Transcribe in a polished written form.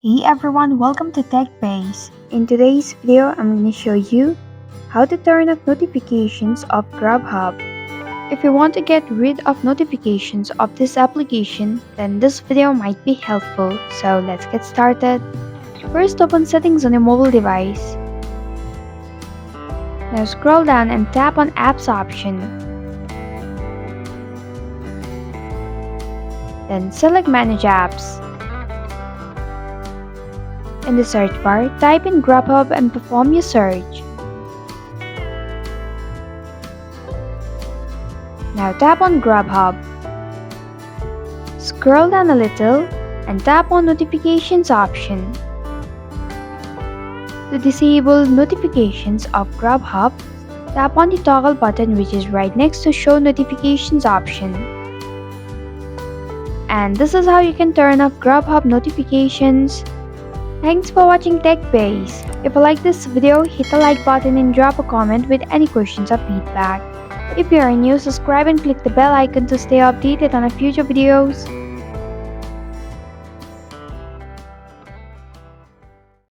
Hey everyone, welcome to TechBase. In today's video, I'm going to show you how to turn off notifications of Grubhub. If you want to get rid of notifications of this application, then this video might be helpful. So let's get started. First, open settings on your mobile device. Now scroll down and tap on Apps option. Then select Manage Apps. In the search bar, type in Grubhub and perform your search. Now tap on Grubhub. Scroll down a little and tap on Notifications option. To disable notifications of Grubhub, tap on the toggle button which is right next to Show Notifications option. And this is how you can turn off Grubhub notifications. Thanks for watching TechBase. If you like this video, hit the like button and drop a comment with any questions or feedback. If you are new, subscribe and click the bell icon to stay updated on our future videos.